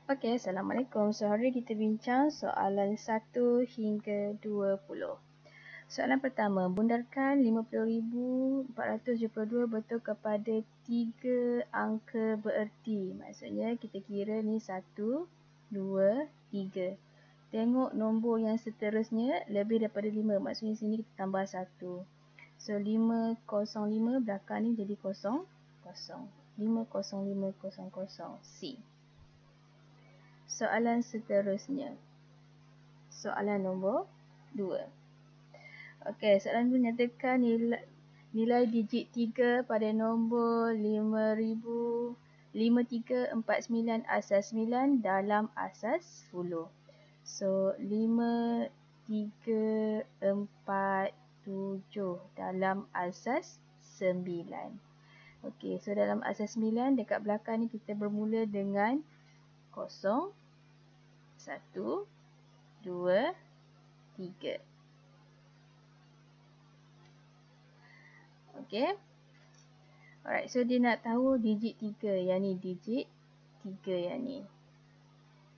Okey, Assalamualaikum. So, hari kita bincang soalan 1 hingga 20. Soalan pertama, bundarkan 50,472 betul kepada 3 angka bererti. Maksudnya kita kira ni 1, 2, 3. Tengok nombor yang seterusnya lebih daripada 5. Maksudnya sini kita tambah 1. So, 505 belakang ni jadi 0, 0. 50500 C. Soalan seterusnya. Soalan nombor 2. Okey, soalan ini nyatakan nilai digit 3 pada nombor 5349 asas 9 dalam asas 10. So, 5347 dalam asas 9. Okey, so dalam asas 9 dekat belakang ni kita bermula dengan 0, 1, 2, 3. Okey. Alright, so dia nak tahu digit 3. Yang ni digit 3 yang ni.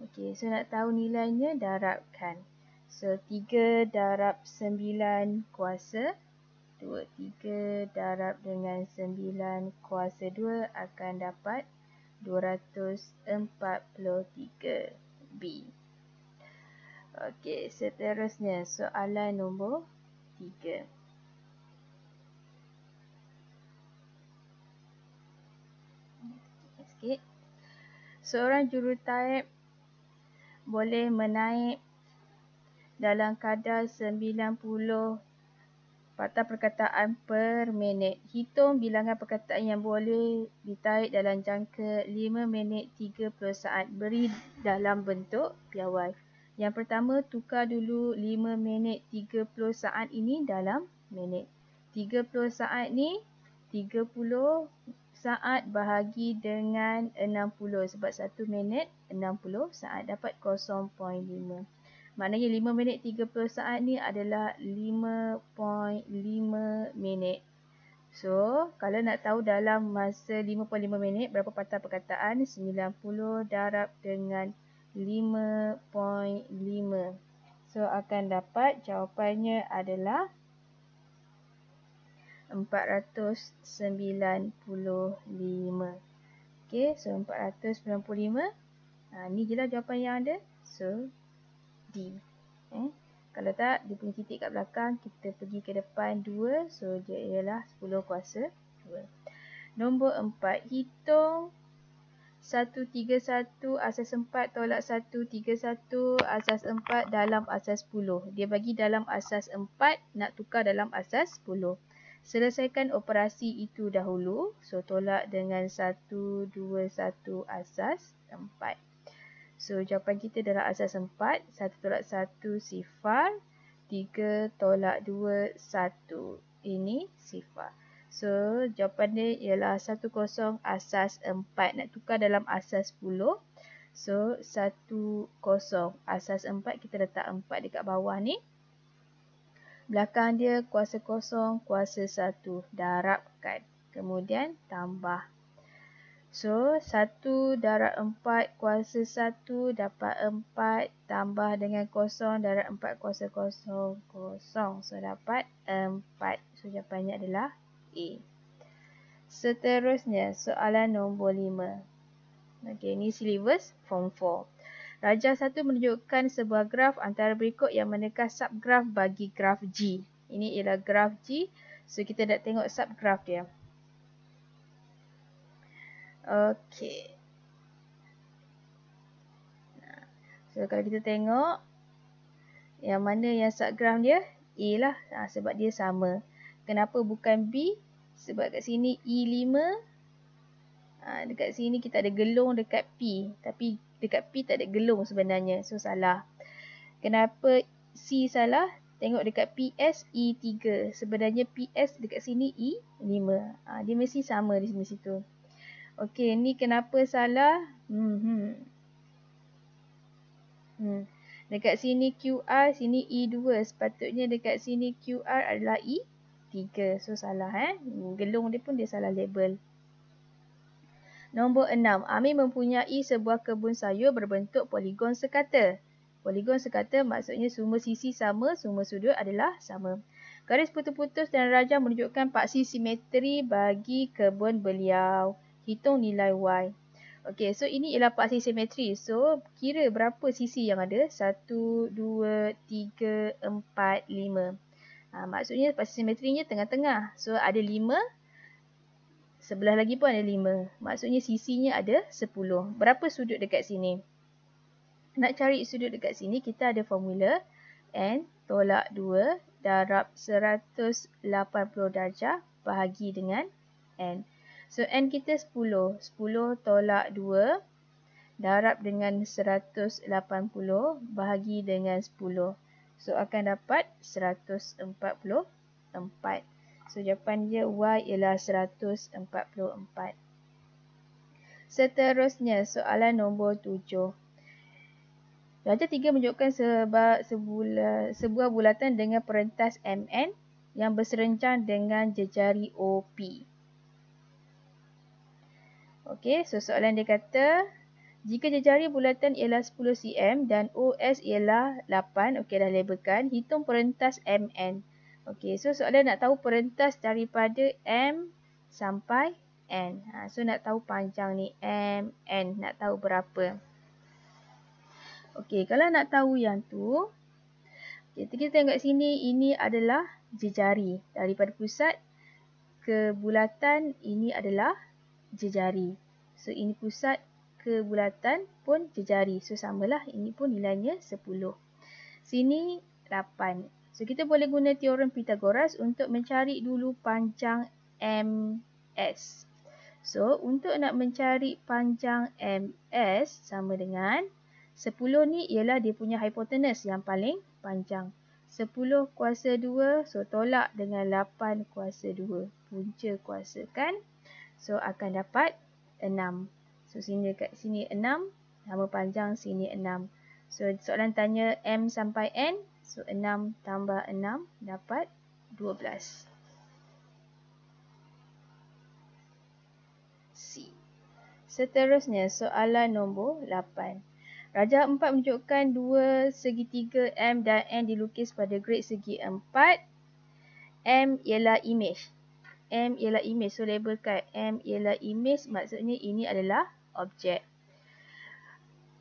Okey, so nak tahu nilainya darabkan. So 3 darab 9 kuasa 2. 3 darab dengan 9 kuasa 2 akan dapat 243 B. Okey, seterusnya soalan nombor 3. Sikit. Seorang jurutype boleh menaik dalam kadar 90 patah perkataan per minit. Hitung bilangan perkataan yang boleh ditaik dalam jangka 5 minit 30 saat. Beri dalam bentuk piawai. Yang pertama, tukar dulu 5 minit 30 saat ini dalam minit. 30 saat ni 30 saat bahagi dengan 60 sebab 1 minit 60 saat dapat 0.5. Maknanya 5 minit 30 saat ni adalah 5.5 minit. So, kalau nak tahu dalam masa 5.5 minit berapa patah perkataan, 90 darab dengan 5.5. So, akan dapat jawapannya adalah 495. Okey, so 495. Ni je lah jawapan yang ada. So, D. Kalau tak, dia punya titik kat belakang, kita pergi ke depan 2. So, dia ialah 10 kuasa 2. Nombor 4. Hitung 131 asas 4 tolak 131 asas 4 dalam asas 10. Dia bagi dalam asas 4, nak tukar dalam asas 10. Selesaikan operasi itu dahulu. So, tolak dengan 121 asas 4. So, jawapan kita dalam asas 4. 1 tolak 1 sifar. 3 tolak 2 1. Ini sifar. So, jawapan dia ialah 10 asas 4. Nak tukar dalam asas 10. So, 10 asas 4. Kita letak 4 dekat bawah ni. Belakang dia kuasa 0, kuasa 1. Darabkan. Kemudian tambah. So, 1 darab 4 kuasa 1 dapat 4 tambah dengan 0 darab 4 kuasa 0, 0. So, dapat 4. So, jawapannya adalah A. Seterusnya, soalan nombor 5. Okey, ini silibus Form 4. Rajah 1 menunjukkan sebuah graf antara berikut yang manakah subgraf bagi graf G. Ini ialah graf G. So, kita nak tengok subgraf dia. Okey. So, kalau kita tengok yang mana yang subgraf dia, A lah. Sebab dia sama. Kenapa bukan B? Sebab kat sini E5. Dekat sini kita ada gelung dekat P. Tapi dekat P tak ada gelung sebenarnya. So, salah. Kenapa C salah? Tengok dekat PS E3. Sebenarnya PS dekat sini E5. Dia mesti sama di sini situ. Okey, ni kenapa salah? Dekat sini QR, sini E2. Sepatutnya dekat sini QR adalah E3. So, salah. Gelung dia pun dia salah label. Nombor 6. Amir mempunyai sebuah kebun sayur berbentuk poligon sekata. Poligon sekata maksudnya semua sisi sama, semua sudut adalah sama. Garis putus-putus dan rajah menunjukkan paksi simetri bagi kebun beliau. Hitung nilai Y. Okey, so ini ialah paksi simetri. So, kira berapa sisi yang ada? 1, 2, 3, 4, 5. Maksudnya paksi simetrinya tengah-tengah. So, ada 5. Sebelah lagi pun ada 5. Maksudnya sisinya ada 10. Berapa sudut dekat sini? Nak cari sudut dekat sini, kita ada formula N tolak 2 darab 180 darjah bahagi dengan N. So, N kita 10. 10 tolak 2 darab dengan 180 bahagi dengan 10. So, akan dapat 144. So, jawapan dia Y ialah 144. Seterusnya, soalan nombor 7. Rajah 3 menunjukkan sebuah bulatan dengan perentas MN yang berserenjang dengan jejari OP. Okey, so soalan dia kata, jika jejari bulatan ialah 10 cm dan OS ialah 8, okey dah labelkan, hitung perentas MN. Okey, so soalan nak tahu perentas daripada M sampai N. So nak tahu panjang ni MN, nak tahu berapa. Okey, kalau nak tahu yang tu, kita tengok sini, ini adalah jejari. Daripada pusat ke bulatan, ini adalah jejari. So, ini pusat ke bulatan pun jejari. So, samalah. Ini pun nilainya 10. Sini 8. So, kita boleh guna teorem Pythagoras untuk mencari dulu panjang MS. So, untuk nak mencari panjang MS sama dengan 10 ni ialah dia punya hipotenus yang paling panjang. 10 kuasa 2, so tolak dengan 8 kuasa 2. Punca kuasakan, so akan dapat 6. So sini dekat sini 6, nama panjang sini 6. So soalan tanya M sampai N, so 6 tambah 6 dapat 12. C. Seterusnya soalan nombor 8. Rajah 4 menunjukkan dua segitiga M dan N dilukis pada grid segi 4. M ialah image. M ialah image. So labelkan M ialah image, maksudnya ini adalah objek.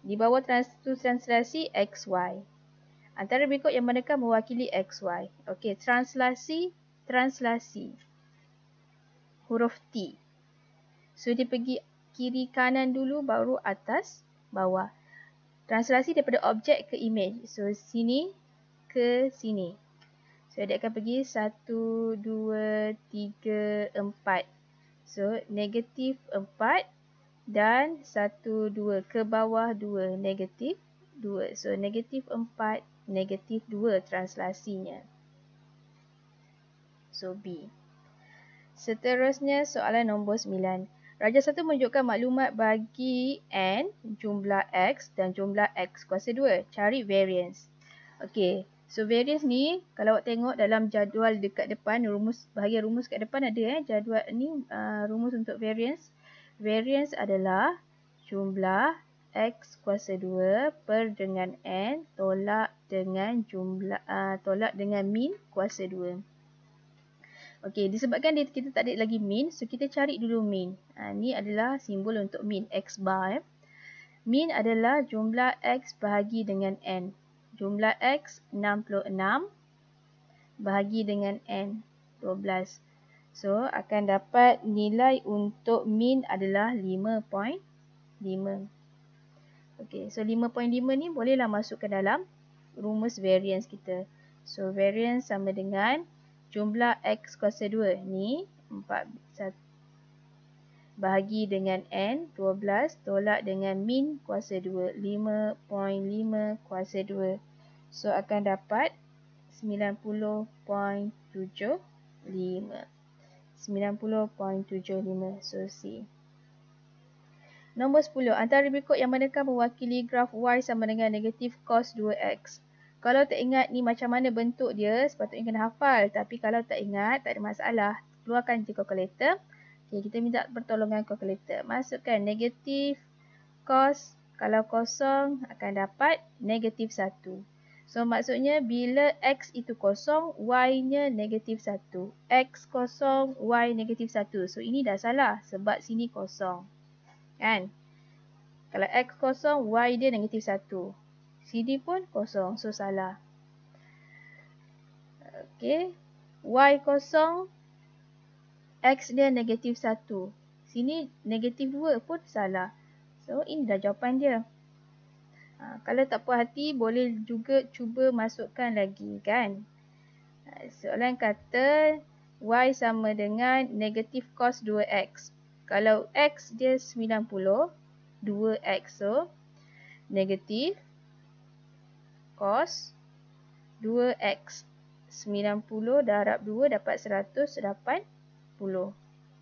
Di bawah translasi XY. Antara berikut yang manakah mewakili XY? Okey, translasi. Huruf T. So dia pergi kiri kanan dulu baru atas bawah. Translasi daripada objek ke image. So, sini ke sini. So, dia akan pergi 1, 2, 3, 4. So, negatif 4 dan 1, 2. Ke bawah 2, negatif 2. So, negatif 4, negatif 2 translasinya. So, B. Seterusnya, soalan nombor 9. Rajah 1 menunjukkan maklumat bagi N, jumlah X dan jumlah X kuasa 2. Cari variance. Okey, so variance ni, kalau awak tengok dalam jadual dekat depan, bahagian rumus kat depan ada jadual ni, rumus untuk variance. Variance adalah jumlah X kuasa 2 per dengan N tolak dengan min kuasa 2. Okey, disebabkan kita tak ada lagi min, so kita cari dulu min. Ni adalah simbol untuk min, X bar. Min adalah jumlah X bahagi dengan N. Jumlah X 66 bahagi dengan N 12. So, akan dapat nilai untuk min adalah 5.5. Okey, so 5.5 ni bolehlah masuk ke dalam rumus variance kita. So, variance sama dengan jumlah X kuasa 2 ni 4 bahagi dengan N 12 tolak dengan min kuasa 2 5.5 kuasa 2. So akan dapat 90.75. 90.75. So C. Nombor 10. Antara berikut yang manakah mewakili graf Y sama dengan negatif cos 2X? Kalau tak ingat ni macam mana bentuk dia, sepatutnya kena hafal. Tapi kalau tak ingat, tak ada masalah. Keluarkan je calculator. Okay, kita minta pertolongan kalkulator. Masukkan negatif cos, kalau kosong akan dapat negatif 1. So, maksudnya bila X itu kosong, Y-nya negatif 1. X kosong, Y negatif 1. So, ini dah salah sebab sini kosong. Kan? Kalau X kosong, Y dia negatif 1. Sini pun kosong. So, salah. Okay. Y kosong, X dia negatif 1. Sini negatif 2 pun salah. So, ini dah jawapan dia. Kalau tak puas hati, boleh juga cuba masukkan lagi kan. Soalan kata Y sama dengan negatif cos 2X. Kalau X dia 90, 2X. So, negatif cos 2X. 90 darab 2 dapat 180.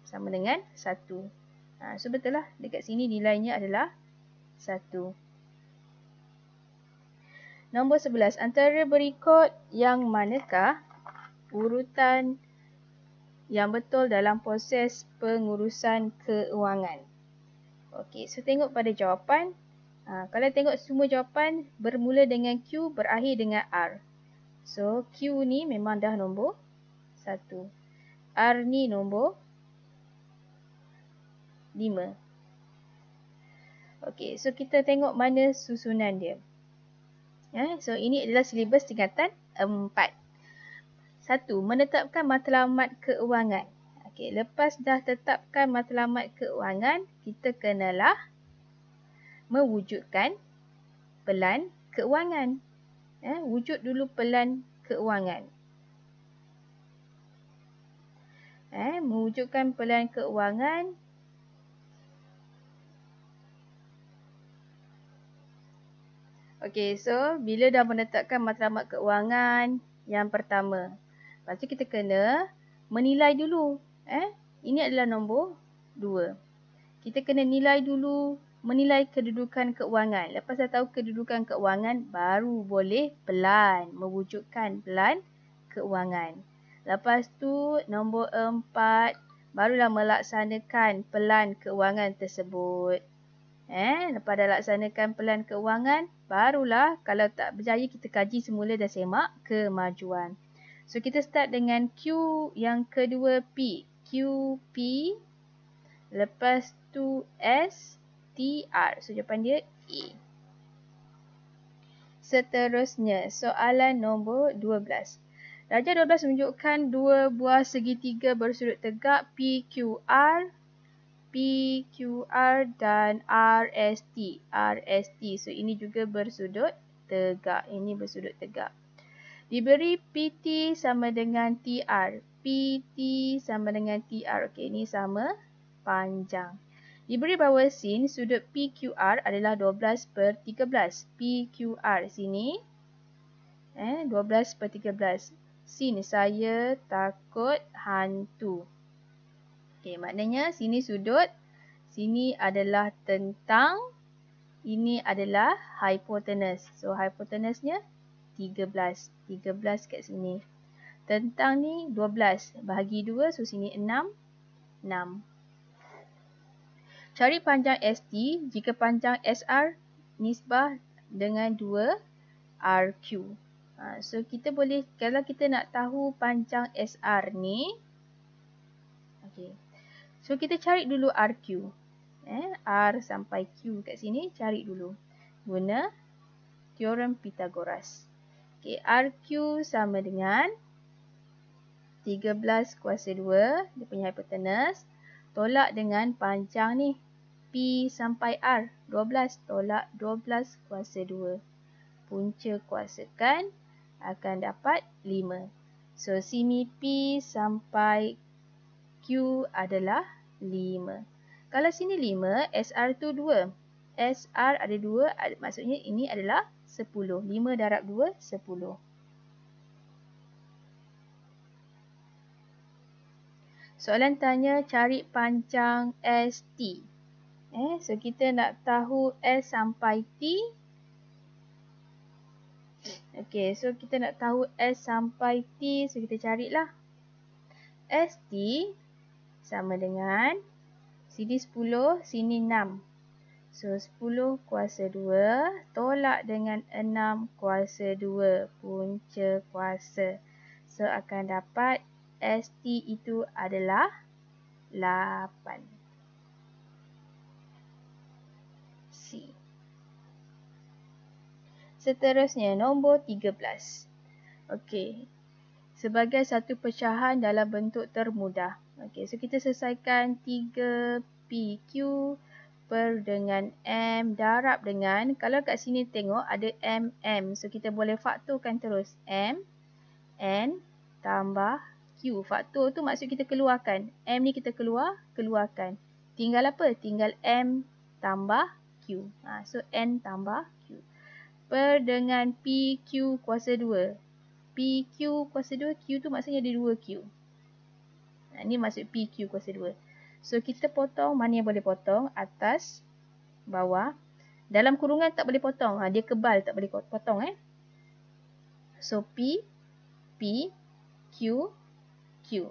Sama dengan 1. So, betul lah. Dekat sini nilainya adalah 1. Nombor 11. Antara berikut yang manakah urutan yang betul dalam proses pengurusan keuangan? Okey, so tengok pada jawapan. Kalau tengok semua jawapan bermula dengan Q, berakhir dengan R. So, Q ni memang dah nombor 1. R ni nombor 5. Okey, so kita tengok mana susunan dia. So, ini adalah silibus tingkatan 4. 1. Menetapkan matlamat keuangan. Okey, lepas dah tetapkan matlamat keuangan, kita kenalah mewujudkan pelan keuangan. Wujud dulu pelan keuangan. Mewujudkan pelan keuangan. Okey, so bila dah menetapkan matlamat keuangan yang pertama, lepas tu kita kena menilai dulu. Ini adalah nombor 2. Kita kena nilai dulu, menilai kedudukan keuangan. Lepas dah tahu kedudukan keuangan, baru boleh pelan, mewujudkan pelan keuangan. Lepas tu nombor 4, barulah melaksanakan pelan keuangan tersebut. Lepas dah laksanakan pelan keuangan, barulah kalau tak berjaya kita kaji semula dan semak kemajuan. So, kita start dengan Q yang kedua P. QP. Lepas tu STR. So, jawapan dia A. Seterusnya, soalan nombor 12. Darjah 12 menunjukkan dua buah segitiga bersudut tegak PQR dan RST. So, ini juga bersudut tegak. Ini bersudut tegak. Diberi PT sama dengan TR. PT sama dengan TR. Okey, ini sama panjang. Diberi bahawa sin sudut PQR adalah 12/13. PQR sini 12/13. Sin saya takut hantu. Okey, maknanya sini sudut, sini adalah tentang, ini adalah hipotenus. So, hipotenusnya 13. 13 kat sini. Tentang ni 12. Bahagi 2, so sini 6. 6. Cari panjang ST jika panjang SR nisbah dengan 2 RQ. So, kita boleh, kalau kita nak tahu panjang SR ni, okey. So, kita cari dulu RQ. R sampai Q kat sini, cari dulu. Guna teorem Pythagoras. Okay, RQ sama dengan 13 kuasa 2, dia punya hipotenus. Tolak dengan panjang ni. P sampai R, 12. Tolak 12 kuasa 2. Punca kuasakan, akan dapat 5. So, sini P sampai Q adalah 5. Kalau sini 5, SR tu 2. SR ada 2, maksudnya ini adalah 10. 5 darab 2, 10. Soalan tanya cari panjang ST. So, kita nak tahu S sampai T. Okey, so kita nak tahu S sampai T. So, kita carilah. ST sama dengan sini 10, sini 6. So 10 kuasa 2 tolak dengan 6 kuasa 2 punca kuasa. So akan dapat ST itu adalah 8. C. Seterusnya nombor 13. Okey. Sebagai satu pecahan dalam bentuk termudah. Okey, so kita selesaikan 3PQ per dengan M darab dengan, kalau kat sini tengok ada MM. So kita boleh faktorkan terus. M, N tambah Q. Faktor tu maksud kita keluarkan. M ni kita keluarkan. Tinggal apa? Tinggal M tambah Q. So N tambah Q. Per dengan PQ kuasa 2. PQ kuasa 2, Q tu maksudnya ada 2Q. Ni maksud PQ kuasa 2. So kita potong mana yang boleh potong, atas, bawah. Dalam kurungan tak boleh potong. Dia kebal, tak boleh potong. So P, Q, Q.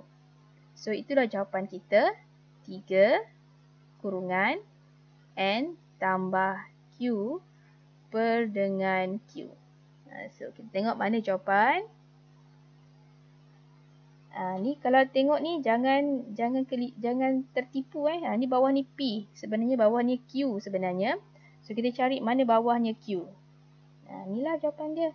So itulah jawapan kita. 3 kurungan N tambah Q per dengan Q. So kita tengok mana jawapan. Ni kalau tengok ni jangan tertipu. Ni bawah ni P. Sebenarnya bawah ni Q sebenarnya. So kita cari mana bawahnya Q. Inilah jawapan dia.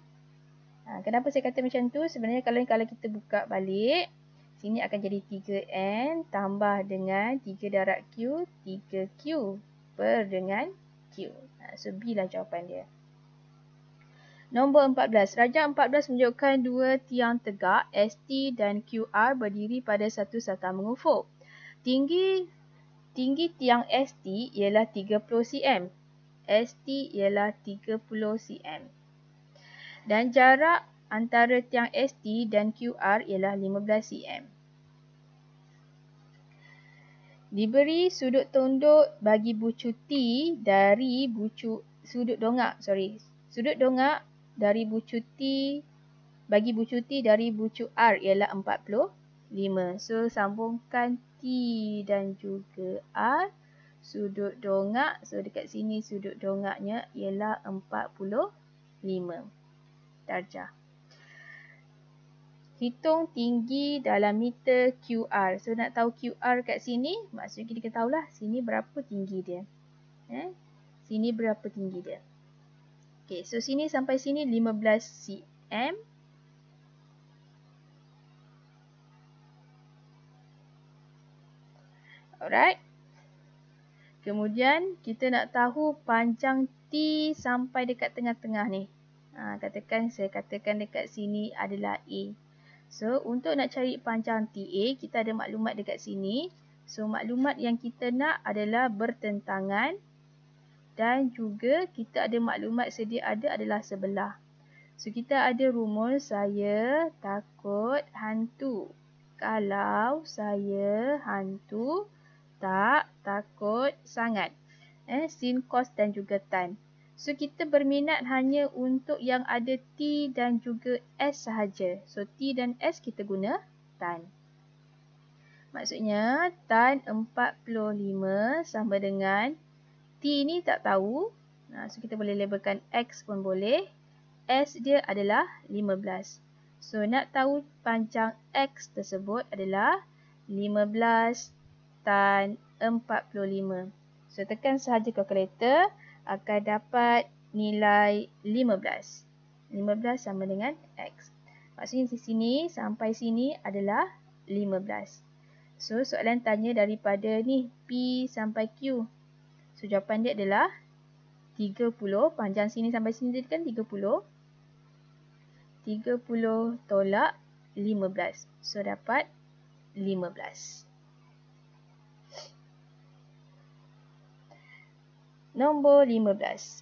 Kenapa saya kata macam tu? Sebenarnya kalau kita buka balik, sini akan jadi 3N tambah dengan 3 darab Q, 3Q per dengan Q. So B lah jawapan dia. Nombor 14. Rajah 14 menunjukkan dua tiang tegak ST dan QR berdiri pada satu sata mengufuk. Tinggi tiang ST ialah 30 cm. ST ialah 30 cm. Dan jarak antara tiang ST dan QR ialah 15 cm. Diberi sudut tunduk bagi bucu T dari sudut dongak dari bucu T bagi bucu T dari bucu R ialah 45. So sambungkan T dan juga R. Sudut dongak. So dekat sini sudut dongaknya ialah 45 darjah. Hitung tinggi dalam meter QR. So nak tahu QR kat sini, maksudnya kita tahulah sini berapa tinggi dia. Sini berapa tinggi dia. Okay, so sini sampai sini 15 cm. Alright. Kemudian kita nak tahu panjang T sampai dekat tengah-tengah ni. Saya katakan dekat sini adalah A. So untuk nak cari panjang TA, kita ada maklumat dekat sini. So maklumat yang kita nak adalah bertentangan. Dan juga kita ada maklumat sedia ada adalah sebelah. So kita ada rumus saya takut hantu. Kalau saya hantu, tak takut sangat. Sin, cos dan juga tan. So kita berminat hanya untuk yang ada T dan juga S sahaja. So T dan S kita guna tan. Maksudnya tan 45 sama dengan T ni tak tahu. So kita boleh labelkan X pun boleh. S dia adalah 15. So nak tahu panjang X tersebut adalah 15 tan 45. So tekan sahaja kalkulator, akan dapat nilai 15. 15 sama dengan X. Maksudnya di sini sampai sini adalah 15. So soalan tanya daripada ni P sampai Q. So jawapan dia adalah 30. Panjang sini sampai sini dia kan 30. 30 tolak 15. So dapat 15. Nombor 15.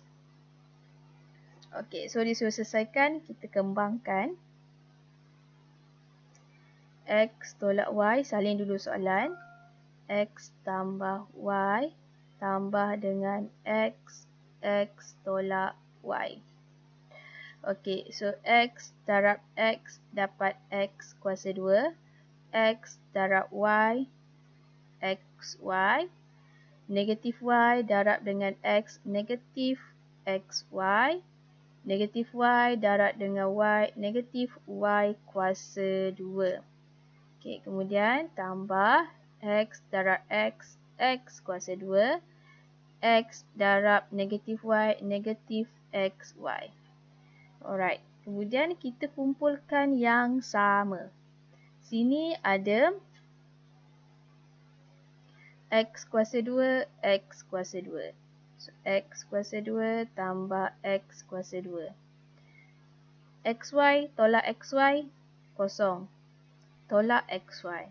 Okey, so disuruh selesaikan, kita kembangkan. X tolak Y, salin dulu soalan. X tambah Y tambah dengan X tolak Y. Okey, so X darab X dapat X kuasa 2. X darab Y XY. Negatif Y darab dengan X, negatif XY. Negatif Y darab dengan Y, negatif Y kuasa 2. Okey, kemudian tambah X darab X, X kuasa 2. X darab negatif Y, negatif XY. Alright, kemudian kita kumpulkan yang sama. Sini ada X kuasa 2, X kuasa 2. So, X kuasa 2 tambah X kuasa 2. XY tolak XY, kosong. Tolak XY.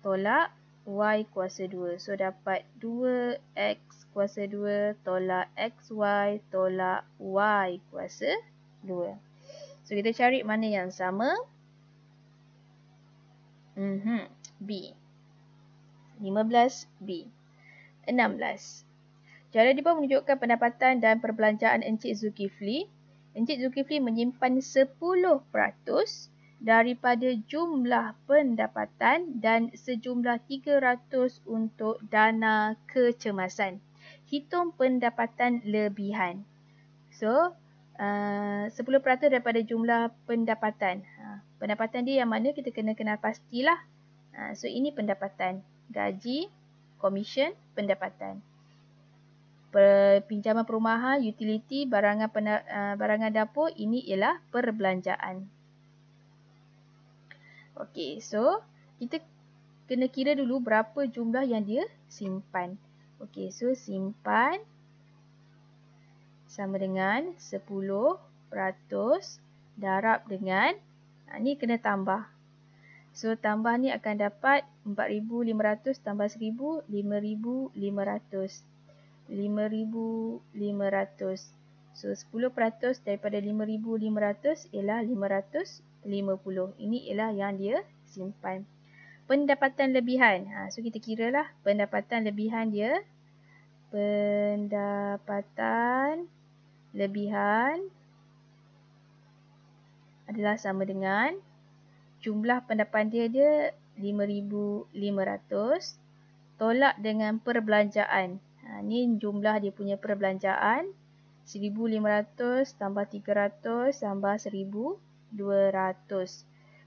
Tolak Y kuasa 2. So, dapat 2X kuasa 2 tolak XY tolak Y kuasa 2. So, kita cari mana yang sama. B. 15B. 16. Cara di bawah menunjukkan pendapatan dan perbelanjaan Encik Zulkifli. Encik Zulkifli menyimpan 10% daripada jumlah pendapatan dan sejumlah 300 untuk dana kecemasan. Hitung pendapatan lebihan. So, 10% daripada jumlah pendapatan. Pendapatan dia yang mana kita kena kenal pastilah. So, ini pendapatan. Gaji, komisen, pendapatan. Pinjaman perumahan, utility, barangan dapur, ini ialah perbelanjaan. Okey, so kita kena kira dulu berapa jumlah yang dia simpan. Okey, so simpan sama dengan 10% darab dengan, ni kena tambah. So, tambah ni akan dapat 4,500 tambah 1,000, 5,500. 5,500. So, 10% daripada 5,500 ialah 550. Ini ialah yang dia simpan. Pendapatan lebihan. So, kita kiralah pendapatan lebihan dia. Pendapatan lebihan adalah sama dengan jumlah pendapatan dia 5,500 tolak dengan perbelanjaan. Ni jumlah dia punya perbelanjaan. 1,500 tambah 300 tambah 1,200.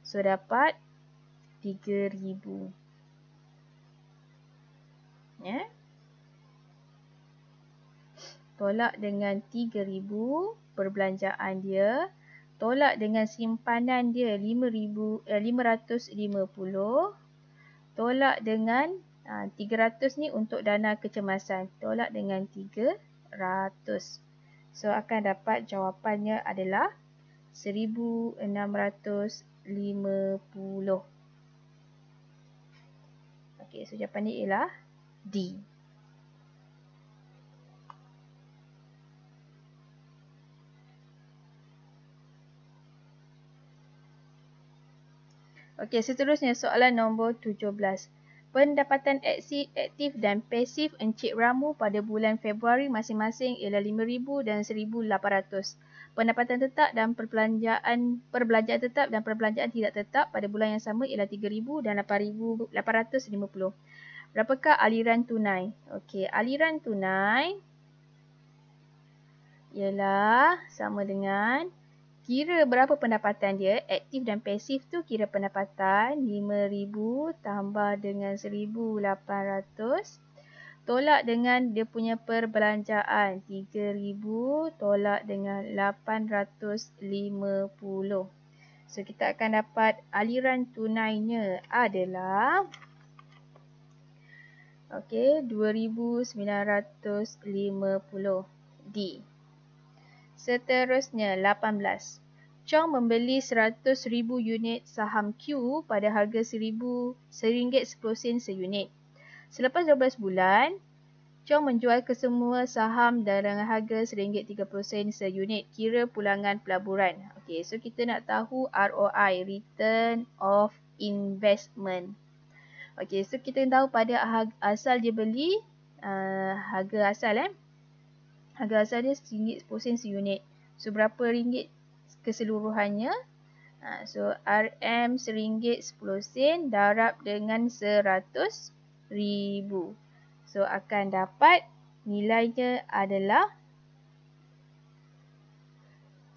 So, dapat 3,000. Ya. Tolak dengan 3,000 perbelanjaan dia. Tolak dengan simpanan dia 550. Tolak dengan 300 ni untuk dana kecemasan. Tolak dengan 300. So, akan dapat jawapannya adalah 1,650. Okey, so jawapan ni ialah D. Okey, seterusnya soalan nombor 17. Pendapatan aktif dan pasif Encik Ramu pada bulan Februari masing-masing ialah 5,000 dan 1,800. Pendapatan tetap dan perbelanjaan tetap dan perbelanjaan tidak tetap pada bulan yang sama ialah 3,000 dan 8,850. Berapakah aliran tunai? Okey, aliran tunai ialah sama dengan kira berapa pendapatan dia, aktif dan pasif tu kira pendapatan 5,000 tambah dengan 1,800 tolak dengan dia punya perbelanjaan 3,000 tolak dengan 850. So, kita akan dapat aliran tunainya adalah 2,950. D. Seterusnya, 18. Chong membeli 100,000 unit saham Q pada harga RM1.10 seunit. Selepas 12 bulan, Chong menjual kesemua saham dengan harga RM1.30 seunit. Kira pulangan pelaburan. Okey, so kita nak tahu ROI, Return of Investment. Okey, so kita tahu pada asal dia beli, harga asal Harga asal dia RM1.10 seunit. So, berapa ringgit keseluruhannya? So RM RM10 darab dengan 100,000. So akan dapat nilainya adalah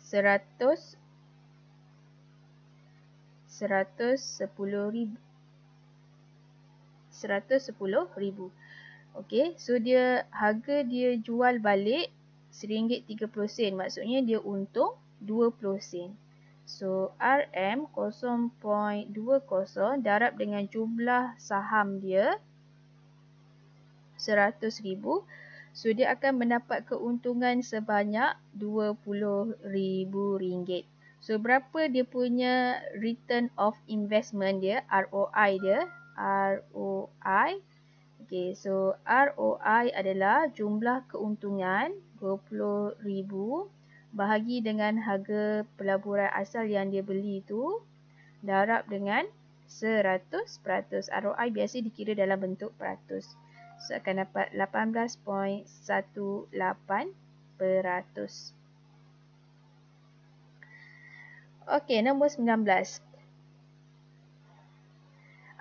110,000. Okey, so harga dia jual balik RM1.30. Maksudnya dia untung 20 sen. So RM 0.20 darab dengan jumlah saham dia 100,000. So dia akan mendapat keuntungan sebanyak RM20,000. So berapa dia punya return of investment dia, ROI dia? ROI. Okey, so ROI adalah jumlah keuntungan 20,000 bahagi dengan harga pelaburan asal yang dia beli tu darab dengan 100%. ROI biasa dikira dalam bentuk peratus. So akan dapat 18.18%. Okey, nombor 19.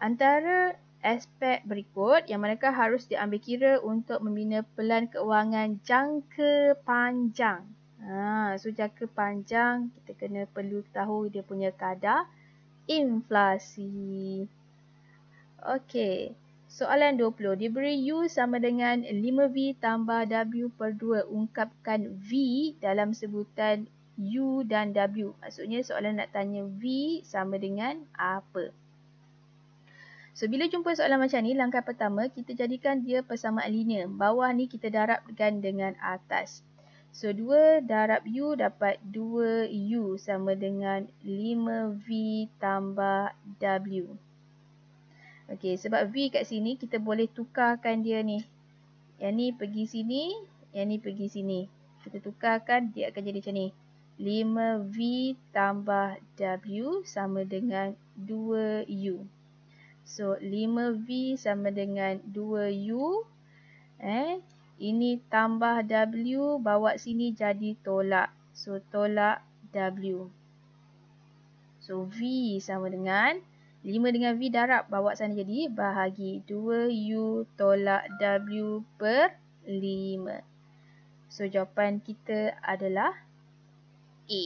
Antara aspek berikut yang manakah harus diambil kira untuk membina pelan keuangan jangka panjang. So jangka panjang kita perlu tahu dia punya kadar inflasi. Okey. Soalan 20. Diberi U sama dengan 5V tambah W per 2. Ungkapkan V dalam sebutan U dan W. Maksudnya soalan nak tanya V sama dengan apa. So, bila jumpa soalan macam ni, langkah pertama kita jadikan dia persamaan linear. Bawah ni kita darabkan dengan atas. So, 2 darab U dapat 2U sama dengan 5V tambah W. Okey, sebab V kat sini kita boleh tukarkan dia ni. Yang ni pergi sini, yang ni pergi sini. Kita tukarkan, dia akan jadi macam ni. 5V tambah W sama dengan 2U. So, 5V sama dengan 2U. Ini tambah W, bawa sini jadi tolak. So, tolak W. So, V sama dengan 5 dengan V darab, bawa sana jadi bahagi 2U tolak W per 5. So, jawapan kita adalah A.